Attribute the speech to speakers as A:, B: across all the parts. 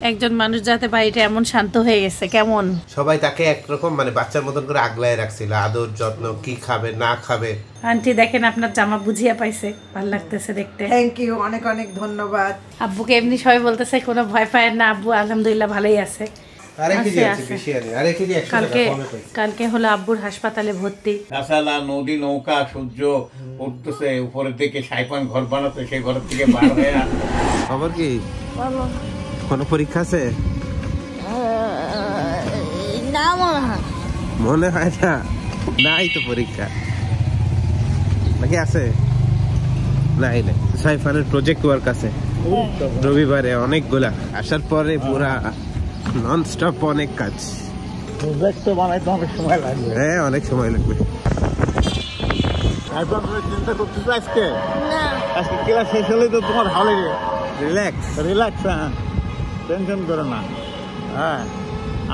A: একজন মানুষ যাতে বাড়িটা এমন শান্ত হয়ে গেছে কেমন
B: সবাই তাকে একরকম মানে বাচ্চার মতন করে আগলায় রাখছিল, আদর যত্ন, কি খাবে না খাবে।
A: আন্টি দেখেন আপনার জামা বুঝিয়া পাইছে, ভালো লাগতেছে দেখতে।
C: থ্যাংক ইউ, অনেক অনেক ধন্যবাদ।
A: আব্বুকে এমনি সবাই বলতেছে কোনো ভয় পায় না, আব্বু আলহামদুলিল্লাহ ভালোই আছে। কালকে হলো আব্বুর হাসপাতালে ভর্তি।
D: নদী নৌকা সূর্য উঠতেছে উপরের দিকে, সাইফান ঘর বানাচ্ছে, সেই ঘর থেকে বার হয়ে
B: খবর কি? কোনো পরীক্ষা আছে?
E: না
B: মনে হয় না, নাই তো পরীক্ষা নাকি আছে? নাই নাই, সাইফানের প্রজেক্ট ওয়ার্ক আছে রবিবারে অনেকগুলা, আসার পরে পুরা নন স্টপ অনেক কাজ।
D: প্রজেক্ট তো বানাইতে অনেক সময় লাগবে।
B: হ্যাঁ অনেক সময় লাগবে।
D: চিন্তা করতেছো আজকে? আজকে ক্লাস শেষ হলে তো তোমার ভালো লাগে,
B: রিল্যাক্স
D: রিল্যাক্স। হ্যাঁ টেনশন করো না। হ্যাঁ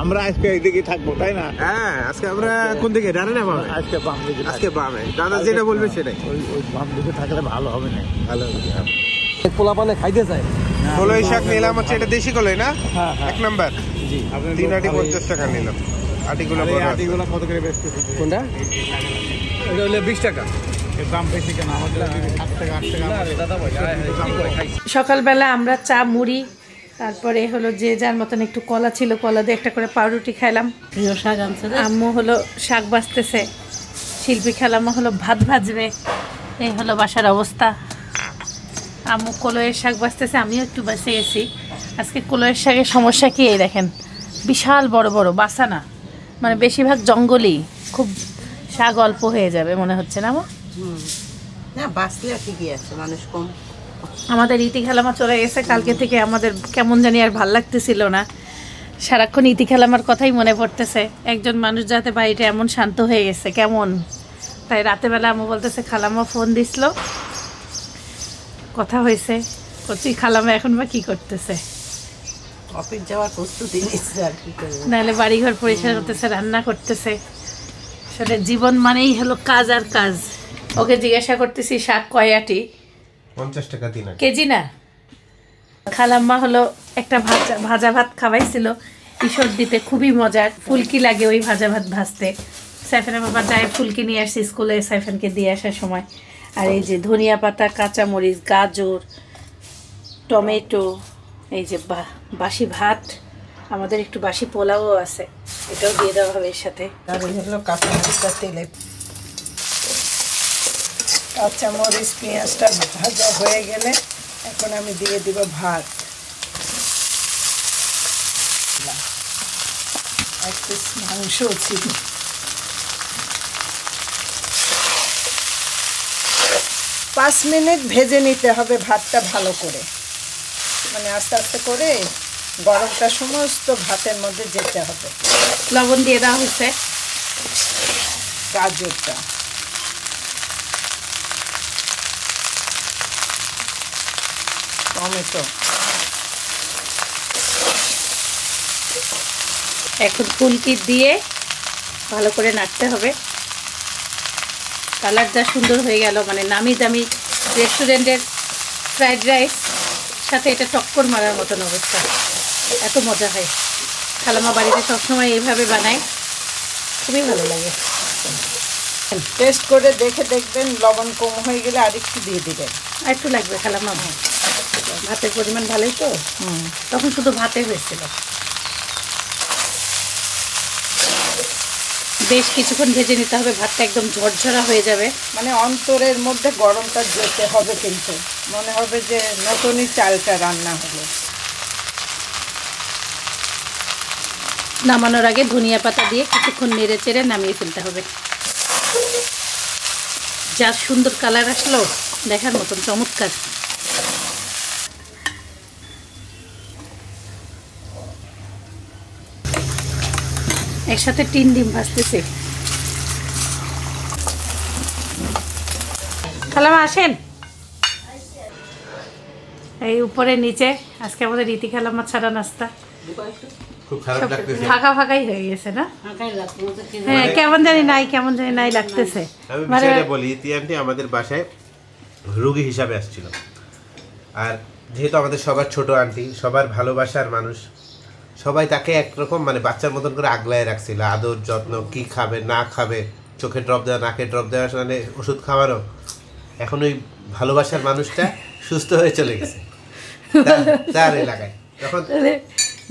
D: আমরা আজকে এইদিকে থাকবো, তাই না?
B: হ্যাঁ আজকে আমরা কোন দিকে? ডানে না বামে?
D: আজকে বাম দিকে।
B: আজকে বামে, দাদা যেটা বলবে সেটাই।
D: ওই বাম দিকে থাকলে ভালো হবে না?
B: ভালো হবে।
F: পোলা পানে খাইতে চাই।
B: কলই শাক নিলাম হচ্ছে, এটা দেশি কলই না? এক নাম্বার।
F: জি,
B: 3 আটি 50 টাকা নিলাম। আটিগুলো
D: আটিগুলো কত করে বেচতেছে?
F: কোনটা? এটা হলো 20 টাকা।
D: এর দাম বেশি কেন? আমাদের 7 টাকা 8 টাকা।
F: দাদা ভাই
A: সকালবেলা আমরা চা মুড়ি, তারপরে হলো যে যার মতন একটু কলা ছিল, কলা দিয়ে একটা করে পাউরুটি খাইলাম। আম্মু হলো শাক বাজতেছে, শিল্পী খালাম্মা হলো ভাত ভাজবে। এই হলো বাসার অবস্থা। আম্মু কলয়ের শাক বাজতেছে, আমিও একটু বাঁচে গেছি। আজকে কলয়ের শাকের সমস্যা কি, এই দেখেন বিশাল বড় বড় বাসা না, মানে বেশিরভাগ জঙ্গলই, খুব শাক অল্প হয়ে যাবে মনে হচ্ছে না?
C: না বাঁচলে ঠিকই আছে, মানুষ কম।
A: আমাদের ইতি খেলামা চলে গেছে কালকে থেকে, আমাদের কেমন জানি আর ভাল লাগতেছিল না, সারাক্ষণ ইতি খেলামার কথাই মনে পড়তেছে। একজন মানুষ যাতে বাড়িটা এমন শান্ত হয়ে গেছে কেমন, তাই রাতেবেলা আম্মু বলতেছে খালাম্মা ফোন দিছিল, কথা হয়েছে, কচি খালাম্মা এখন বা কি করতেছে,
C: অফিস যাওয়ার প্রস্তুতি নিচ্ছে আর কি করবে,
A: নাহলে বাড়িঘর পরিষ্কার করতেছে, রান্না করতেছে। আসলে জীবন মানেই হলো কাজ আর কাজ। ওকে জিজ্ঞাসা করতেছি শাক কয় আটি?
B: 50 টাকা 3 আটি
A: কেজি না। খালাম্মা হলো একটা ভাজা ভাত খাওয়াইছিল ঈশ্বর দিতে, খুবই মজার, ফুলকি লাগে ওই ভাজা ভাত ভাজতে। সাইফানের বাবা যায় ফুলকি নিয়ে আসছে স্কুলে সাইফানকে দিয়ে আসার সময়। আর এই যে ধনিয়া পাতা, কাঁচামরিচ, গাজর, টমেটো, এই যে বাসি ভাত, আমাদের একটু বাসি পোলাও আছে, এটাও দিয়ে দেওয়া হবে এর সাথে।
C: আর এই হলো কাঁচামরিচটা তেলে, কাঁচামরিচ পেঁয়াজটা ভাজা হয়ে গেলে এখন আমি দিয়ে দিব ভাত। এক পিস মাংসও ছিল। পাঁচ মিনিট ভেজে নিতে হবে ভাতটা ভালো করে, মানে আস্তে আস্তে করে গরমটা সমস্ত ভাতের মধ্যে যেতে হবে।
A: লবণ দিয়ে দেওয়া হয়েছে,
C: গাজরটা, টমেটো,
A: এখন ফুলকি দিয়ে ভালো করে নাড়তে হবে। কালার যা সুন্দর হয়ে গেল, মানে নামি দামি রেস্টুরেন্টের ফ্রাইড রাইস সাথে এটা টক্কর মারার মতন অবস্থা, এত মজা হয়। খালাম্মা বাড়িতে সবসময় এইভাবে বানায়, খুবই ভালো লাগে।
C: টেস্ট করে দেখে দেখবেন, লবণ কম হয়ে গেলে আরেকটু দিয়ে দিবেন।
A: আর একটু লাগবে খালাম্মা, ভাতের পরিমাণ ভালোই তো, তখন শুধু ভাতে হয়েছিল। বেশ কিছুক্ষণ ভেজে নিতে হবে, ভাতটা একদম ঝরঝরা হয়ে যাবে।
C: মানে অন্তরের মধ্যে গরমটা যেতে হবে, কিন্তু মনে হবে যে নতুনই চালটা রান্না হলো।
A: নামানোর আগে ধনিয়া পাতা দিয়ে কিছুক্ষণ নেড়ে চেড়ে নামিয়ে ফেলতে হবে। যা সুন্দর কালার আসলো, দেখার মতন চমৎকার। একসাথে 3 ডিম ভাজতেছে। খালামা আসেন, এই উপরে নিচে আজকে আমাদের রীতি খালামা ছাড়া নাস্তা,
B: খুব খারাপ লাগতেছে,
A: ফাঁকা ফাঁকাই হয়ে গেছে না? হ্যাঁ কেমন জানি নাই লাগতেছে।
B: আমি বিষয়টা বলি, ইতি আন্টি আমাদের বাসায় রোগী হিসাবে আসছিল, আর যেহেতু আমাদের সবার ছোট আন্টি, সবার ভালোবাসার মানুষ, সবাই তাকে একরকম মানে বাচ্চার মতন করে আগলায় রাখছিল, আদর যত্ন, কি খাবে না খাবে, চোখে ড্রপ দেওয়া, নাকে ড্রপ দেওয়া, মানে ওষুধ খাওয়ানো। এখন ওই ভালোবাসার মানুষটা সুস্থ হয়ে চলে গেছে তার এলাকায়, তখন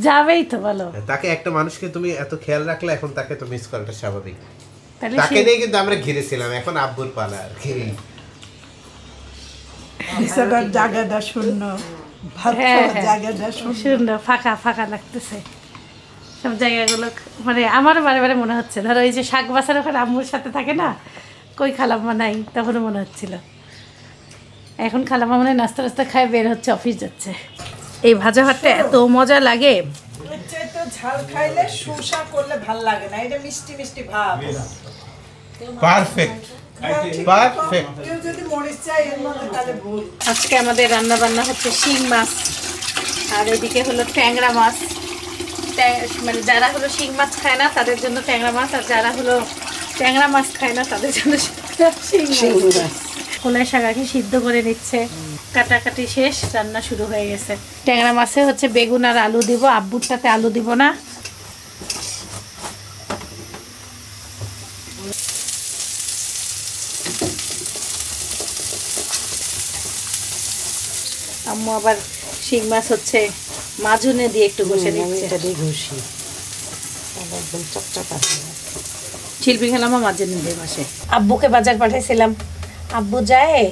A: যাবেই তো ভালো।
B: তাকে একটা মানুষকে তুমি এত খেয়াল রাখলে এখন তাকে তো মিস করাটা স্বাভাবিক। তাকে নিয়ে কিন্তু আমরা ঘিরেছিলাম, এখন আব্বুর পালা আর কি।
C: জায়গাটা শূন্য, জায়গাটা
A: শূন্য, ফাঁকা ফাঁকা লাগতেছে সব জায়গাগুলো। মানে আমার বারে বারে মনে হচ্ছে, ধরো এই যে শাক বাসার ওখানে আম্মুর সাথে থাকে না, কই খালাম্মা নাই, তখনও মনে হচ্ছিল। এখন খালাম্মা মনে হয় নাস্তা টাস্তা খায় বের হচ্ছে, অফিস যাচ্ছে। এই ভাজা ভাতটা এত মজা লাগে,
C: ঝাল খাইলে শসা করলে ভাল লাগে না, এটা মিষ্টি মিষ্টি ভাব।
B: Perfect perfect.
C: কেউ যদি মরিচ চায় এর মধ্যে তাহলে ভুল।
A: আজকে আমাদের রান্না বান্না হচ্ছে শিং মাছ, আর এদিকে হলো ট্যাংরা মাছ। মানে যারা হলো শিং মাছ খায় না তাদের জন্য ট্যাংরা মাছ, আর যারা হলো ট্যাংরা মাছ খায় না তাদের জন্য শিং মাছ। কলাই শাকাকে সিদ্ধ করে নিচ্ছে, কাটাকাটি শেষ, রান্না শুরু হয়ে গেছে। ট্যাংরা মাছে হচ্ছে বেগুন আর আলু দিব, আব্বুরটাতে আলু দিব না। আম্মু আবার শিং মাছ হচ্ছে মাজুনে দিয়ে একটু ঘষে দিচ্ছে। শিল্পী খেলাম মাজুনে দিয়ে ঘষে। আব্বুকে বাজার পাঠাইছিলাম, আব্বু যায়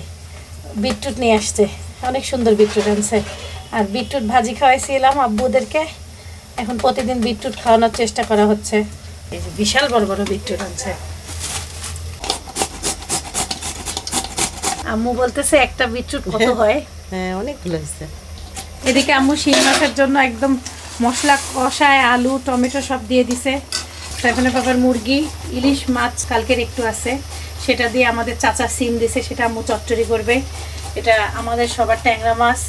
A: বিটরুট নিয়ে আসছে, অনেক সুন্দর বিটরুট আনছে। আর বিটরুট ভাজি খাওয়াইছিলাম আব্বুদেরকে, এখন প্রতিদিন বিটরুট খাওয়ানোর চেষ্টা করা হচ্ছে। এই যে বিশাল বড় বড় বিটরুট আনছে। আম্মু বলতেছে একটা বিটরুট কত হয়?
E: হ্যাঁ, অনেকগুলো হয়েছে।
A: এদিকে আম্মু শিং মাছের জন্য একদম মশলা কষায় আলু টমেটো সব দিয়ে দিছে। এখানে বাবার মুরগি, ইলিশ মাছ কালকের একটু আছে, সেটা দিয়ে আমাদের চাচা সিম দিছে, সেটা আম্মু চচ্চড়ি করবে। এটা আমাদের সবার ট্যাংরা মাছ,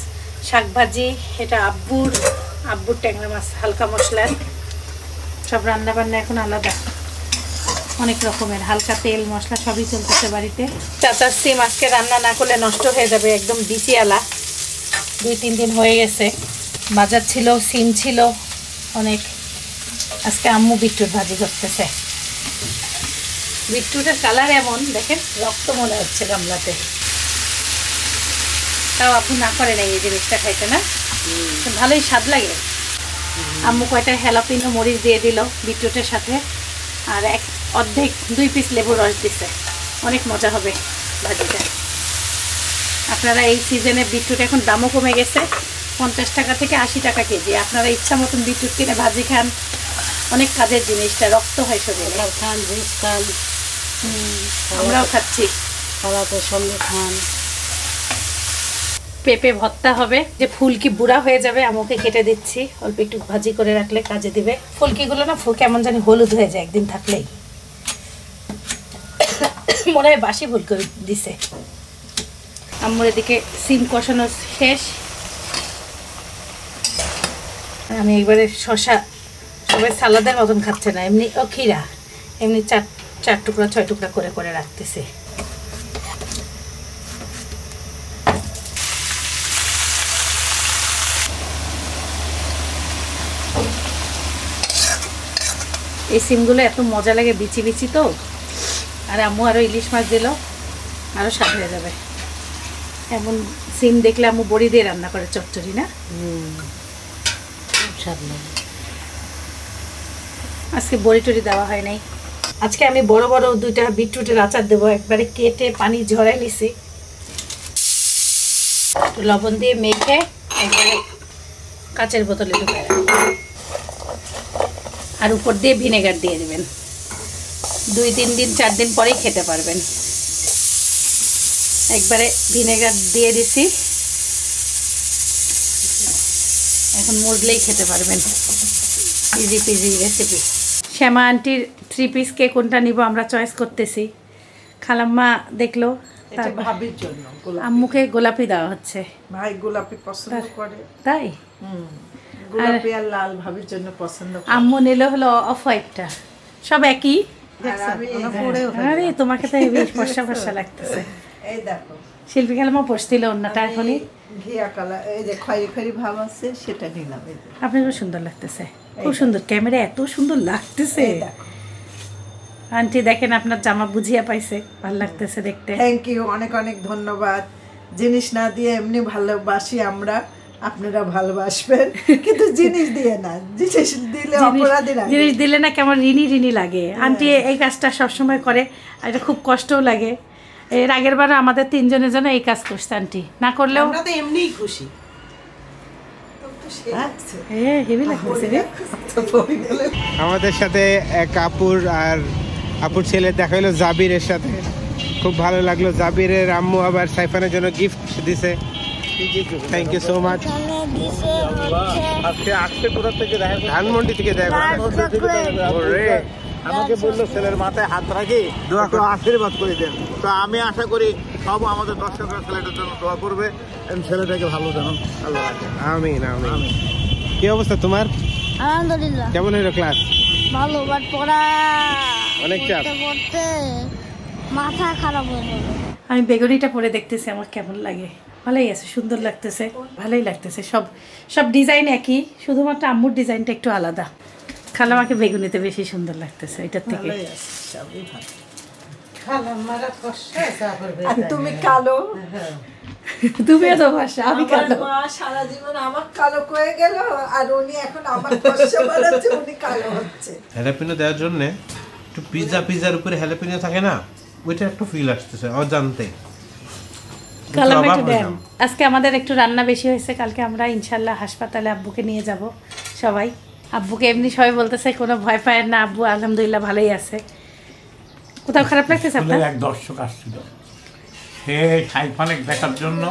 A: শাক ভাজি। এটা আব্বুর ট্যাংরা মাছ হালকা মশলার। সব রান্না বান্না এখন আলাদা, অনেক রকমের হালকা তেল মশলা সবই চলতেছে বাড়িতে। চাচার সিম আজকে রান্না না করলে নষ্ট হয়ে যাবে, একদম বিচিয়ালা। 2-3 দিন হয়ে গেছে, বাজার ছিল, সিম ছিল অনেক। আজকে আম্মু বিটরুট ভাজি করতেছে। বিটরুটের কালার এমন দেখেন, রক্ত মনে হচ্ছে গামলাতে। তাও আব্বু না করে নাই এই জিনিসটা খাইতে, না ভালোই স্বাদ লাগে। আম্মু কয়টা হেলাপিনো মরিচ দিয়ে দিল বিটরুটের সাথে, আর অর্ধেক 2 পিস লেবুর রস দিছে। অনেক মজা হবে ভাজিটা। আপনারা এই সিজনে বিটরুট এখন দামও কমে গেছে, 50 টাকা থেকে 80 টাকা কেজি। আপনারা ইচ্ছা মতন বিটরুট কিনে ভাজি খান, অনেক কাজের জিনিসটা, রক্ত হয় শরীরে।
E: খান, জুস খান,
A: আমরাও খাচ্ছি।
E: সালাদের সঙ্গে খান।
A: পেঁপে ভর্তা হবে, যে ফুলকি বুড়া হয়ে যাবে আমুকে কেটে দিচ্ছি, অল্প একটু ভাজি করে রাখলে কাজে দিবে। ফুলকিগুলো না কেমন জানি হলুদ হয়ে যায় একদিন থাকলেই, মনে হয় বাসি ফুলকি দিছে। আম্মুর এদিকে সিম কষানো শেষ। আমি একবারে শশা, সবাই সালাদের মতন খাচ্ছে না, এমনি খিরা এমনি 4 টুকরা 6 টুকরা করে করে রাখতেছে। এই সিমগুলো এত মজা লাগে, বিচি বিচি তো। আর আম্মু আরও ইলিশ মাছ দিল, আরও স্বাদ হয়ে যাবে। এমন সিম দেখলে আম্মু বড়ি দিয়ে রান্না করে চচ্চড়ি, না?
E: স্বাদ লাগে।
A: আজকে বড়ি টড়ি দেওয়া হয় নাই। আজকে আমি বড় বড় 2টা বিটরুটের আচার দেবো, একবারে কেটে পানি ঝরাই নিছি। লবণ দিয়ে মেখে একবারে কাচের বোতলে ঢুকায় রাখবেন, আর উপর দিয়ে ভিনেগার দিয়ে দেবেন। 2-3 দিন 4 দিন পরেই খেতে পারবেন। একবারে ভিনেগার দিয়ে দিছি, এখন মুড়লেই খেতে পারবেন। Easy PG recipe. শ্যামা আন্টির 3 পিস কে কোনটা নিব আমরা চয়েস করতেছি। খালাম্মা দেখলো,
C: ভাবির জন্য
A: আম্মুকে গোলাপি দেওয়া হচ্ছে।
C: ভাই গোলাপি পছন্দ করে,
A: তাই
C: গোলাপি আর লাল ভাবির জন্য পছন্দ করে।
A: আম্মু নিল হলো অফ হোয়াইটটা, সব একই। আরে তোমাকে তো বেশ ফর্সা ফর্সা লাগতেছে।
C: এই দেখো
A: শিল্পী খালামা পড়ছিল অন্যটা এখনই।
C: ঘিয়া কালার এই যে খয়েরি খয়েরি ভাব আছে সেটা নিলাম। এই যে
A: আপনার খুব সুন্দর লাগতেছে, খুব সুন্দর, ক্যামেরা এত সুন্দর লাগতেছে।
C: এই দেখো।
A: আন্টি দেখেন আপনার জামা বুঝিয়া পাইছে, ভালো লাগতেছে দেখতে।
C: থ্যাংক ইউ, অনেক অনেক ধন্যবাদ। জিনিস না দিয়ে এমনি ভালোবাসি আমরা, আপনারা ভালোবাসবেন, কিন্তু জিনিস দিয়ে না, জিনিস দিলে অপরাধী লাগে।
A: জিনিস দিলে না কেমন ঋণী ঋণী লাগে। আন্টি এই কাজটা সবসময় করে, আর এটা খুব কষ্টও লাগে। এর আগের বার আমাদের 3 জনের জন্য এই কাজ করছে আন্টি, না করলেও
C: আমরা তো এমনিই খুশি।
A: হেভি লাগতেছে রে।
B: আমাদের সাথে এক আপুর আর আপুর ছেলে দেখা হলো জাবিরের সাথে, খুব ভালো লাগলো। জাবিরের আম্মু আবার সাইফানের জন্য গিফট দিছে। Thank you so much. Dhanmondi থেকে দেয়
D: আমাকে বললো ছেলের মাথায় হাত রাখি দোয়া করে আশীর্বাদ করে দেন। তো আমি আশা করি সব আমাদের দর্শকরা ছেলেটার জন্য দোয়া করবে এবং ছেলেটাকে ভালো জানো আল্লাহ রাখে।
B: আমিন আমিন। কি অবস্থা তোমার?
G: আলহামদুলিল্লাহ
B: কেমন হলো ক্লাস?
G: ভালো, বাট পড়া
B: অনেক চাপ।
G: পড়তে মাথা খারাপ হয়ে গেল।
A: আমি বেগুনিটা পরে দেখতেছি আমার কেমন লাগে। ভালোই আছে, সুন্দর লাগতেছে, ভালোই লাগতেছে। সব সব ডিজাইন একই, শুধুমাত্র আম্মুর ডিজাইনটা একটু আলাদা। খালামাকে বেগুনিতে বেশি সুন্দর লাগতেছে এটার থেকে।
C: তুমি কালো,
A: তুমিও তো ভাষা, আমি কালো।
C: মা সারা জীবন আমার কালো হয়ে গেল, আর উনি এখন আমার কষ্ট বাড়াচ্ছে, উনি কালো হচ্ছে।
B: হ্যালাপিনো দেওয়ার জন্য একটু পিজার উপরে হ্যালাপিনো থাকে না, ওইটা একটু ফিল আসতেছে অজান্তে।
A: কালাম একটু দেন। আজকে আমাদের একটু রান্না বেশি হয়েছে, কালকে আমরা ইনশাল্লাহ হাসপাতালে আব্বুকে নিয়ে যাব সবাই। আব্বুকে এমনি সবাই বলতেছে কোনো ভয় পায় না, আব্বু আলহামদুলিল্লাহ ভালোই আছে। কোথাও খারাপ লাগতেছে আপনার?
D: এক দর্শক আসছিল, সে সাইফানেক দেখার জন্য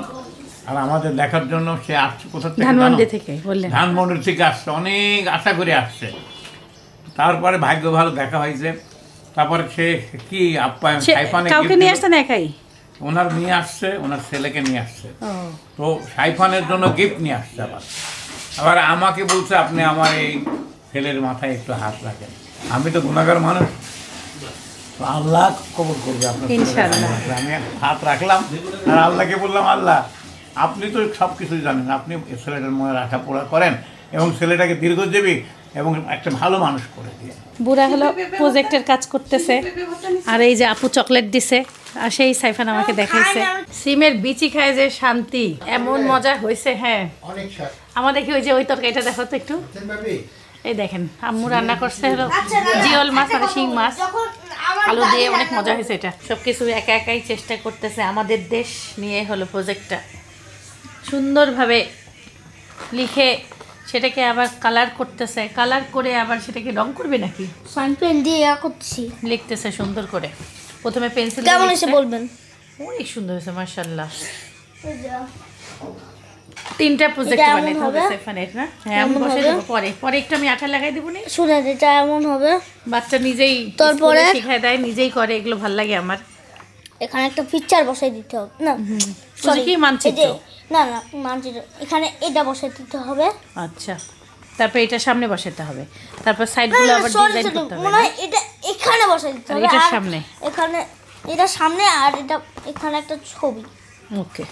D: আর আমাদের দেখার জন্য সে আসছে কোথা থেকে?
A: ধানমন্ডি থেকে বললেন।
D: ধানমন্ডি থেকে আসছে, অনেক আশা করে আসছে। তারপরে ভাগ্য ভালো দেখা হয়েছে। তারপরে সে কি আপ্যায়ন সাইফানে
A: কাউকে নিয়ে আসতেন একাই?
D: ওনার নিয়ে আসছে, ওনার ছেলেকে নিয়ে আসছে। তো সাইফানের জন্য গিফট নিয়ে আসছে। আবার আমাকে বলছে আপনি আমার এই ছেলের মাথায় একটু হাত রাখেন। আমি তো গুণাগার মানুষ, আল্লাহ কবুল করবে আপনার। আমি হাত রাখলাম আর আল্লাহকে বললাম, আল্লাহ আপনি তো সব কিছুই জানেন, আপনি ছেলেটার মনে রাখা পড়া করেন এবং ছেলেটাকে দীর্ঘজীবী এবং একটা ভালো মানুষ করে দিয়ে।
A: বুড়া হলো প্রজেক্টের কাজ করতেছে, আর এই যে আপু চকলেট দিছে, আর সেই সাইফান আমাকে দেখাইছে সিমের বিচি খায় যে শান্তি, এমন মজা হয়েছে। হ্যাঁ আমার দেখি ওই যে ওই তরকারিটা দেখো তো একটু। এই দেখেন আম্মু রান্না করছে হলো জিওল মাছ মানে শিং মাছ আলু দিয়ে, অনেক মজা হয়েছে। এটা সবকিছু একা একাই চেষ্টা করতেছে। আমাদের দেশ নিয়ে হলো প্রজেক্টটা, সুন্দরভাবে লিখে সেটাকে আবার কালার করতেছে, কালার করে আবার সেটাকে রং করবে নাকি
G: ফাইন পেন দিয়ে করছি,
A: লিখতেছে সুন্দর করে। প্রথমে পেন্সিল
G: কেমন হয়েছে বলবেন?
A: অনেক সুন্দর হয়েছে মাশাআল্লাহ। 3টা প্রজেক্ট বানাইতে হবে সাইফানের না? হ্যাঁ আমি বসে দেব, পরে পরে একটু আমি আঠা লাগাই দেব। নি
G: শুনে এটা এমন হবে,
A: বাচ্চা নিজেই তারপরে শিখায় দেয়, নিজেই করে, এগুলো ভালো লাগে আমার।
G: এখানে একটা পিকচার বসাই দিতে হবে না?
A: সরি কি মানচিত্র?
G: না না মানচিত্র, এখানে এটা বসাই দিতে হবে।
A: আচ্ছা, তারপর এটা সামনে বসাতে হবে, তারপর সাইডগুলো আবার ডিজাইন করতে হবে।
G: মনে হয় এটা এখানে বসাই দিতে হবে,
A: এটা সামনে,
G: এখানে এটা সামনে, আর এটা এখানে একটা ছবি।
A: ওকে,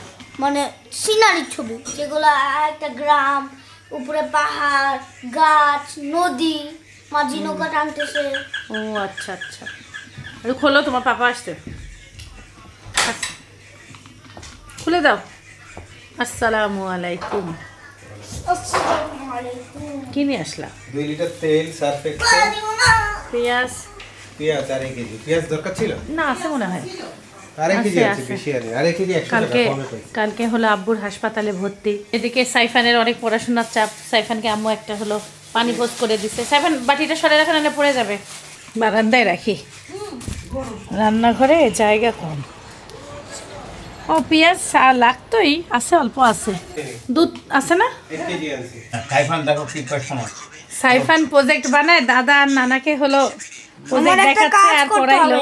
G: মানে সিনারির ছবি, যেগুলো একটা গ্রাম, উপরে পাহাড়, গাছ, নদী, মাঝি নৌকা টানতেছে।
A: ও আচ্ছা আচ্ছা, একটু খোলো, তোমার পাপা আসছে, খুলে দাও। আসসালামু আলাইকুম। কি নিয়ে আসলা?
B: 2 লিটার তেল, সার্ফ এক্সেল,
A: পেঁয়াজ
B: আর 1 কেজি পেঁয়াজ দরকার ছিল
A: না? আছে মনে হয়,
B: আর 1 কেজি আছে, বেশি আর 1 কেজি 100 টাকা কমে পাইছি।
A: কালকে হলো আব্বুর হাসপাতালে ভর্তি। এদিকে সাইফানের অনেক পড়াশোনার চাপ। সাইফানকে আম্মু একটা হলো পানি পোস্ট করে দিচ্ছে। সাইফান বাটিটা সরে রাখা, না পড়ে যাবে। বারান্দায় রাখি, রান্নাঘরে জায়গা কম। ও পেঁয়াজ লাগতোই, আছে অল্প আছে। দুধ আছে না?
B: 1 কেজি আছে।
D: সাইফান দেখো কি কষ্ট না,
A: সাইফান প্রজেক্ট বানায়, দাদা আর নানাকে হলো প্রজেক্ট দেখাচ্ছে আর পড়াইলো।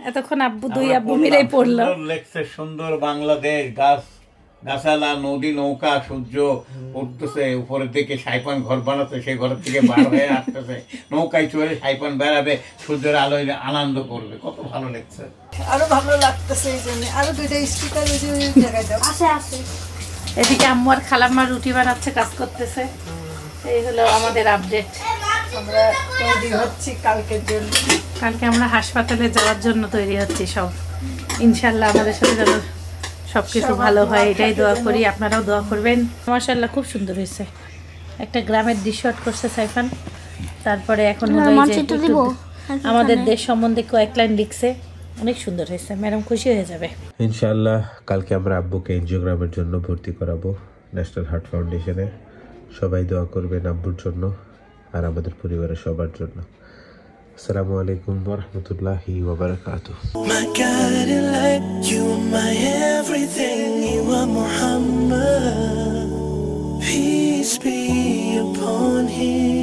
A: এতক্ষণ আব্বু দুই আব্বু মিলেই পড়লো।
D: লেখছে সুন্দর বাংলাদেশ, গাছ গাছালা নদী নৌকা সূর্য উঠতেছে উপরের দিকে সাইপান ঘর বানাচ্ছে, সেই ঘরের থেকে বার হয়ে আসতেছে, নৌকায় চড়ে সাইপান বেড়াবে, সূর্যের আলোয় আনন্দ করবে, কত ভালো লাগছে।
C: আরো ভালো লাগতেছে এই জন্য। আরো দুইটা স্পিকার ওই যে ওই জায়গায় দাও।
G: আছে আছে।
A: এদিকে আম্মু আর খালাম্মা রুটি বানাচ্ছে, কাজ করতেছে। এই হলো আমাদের আপডেট।
C: আমরা তৈরি হচ্ছি কালকের জন্য।
A: কালকে আমরা হাসপাতালে যাওয়ার জন্য তৈরি হচ্ছি সব। ইনশাল্লাহ আমাদের সাথে যেন সবকিছু ভালো হয়, এটাই দোয়া করি। আপনারাও দোয়া করবেন। মাশাআল্লাহ খুব সুন্দর হয়েছে। একটা গ্রামের দৃশ্য শট করছে সাইফান। তারপরে এখন হলো এই যে আমাদের দেশ সম্বন্ধে কয়েক লাইন লিখছে, অনেক সুন্দর হয়েছে। ম্যাডাম খুশি হয়ে যাবে
B: ইনশাআল্লাহ। কালকে আমরা আব্বুকে এনজিওগ্রামের জন্য ভর্তি করাবো ন্যাশনাল হার্ট ফাউন্ডেশনে। সবাই দোয়া করবেন আব্বুর জন্য আর আমাদের পরিবারের সবার জন্য। আসসালামু আলাইকুম ওয়া রাহমাতুল্লাহি ওয়া বারাকাতুহু।
H: My guiding light, you are my everything, you are Muhammad. Peace be upon him.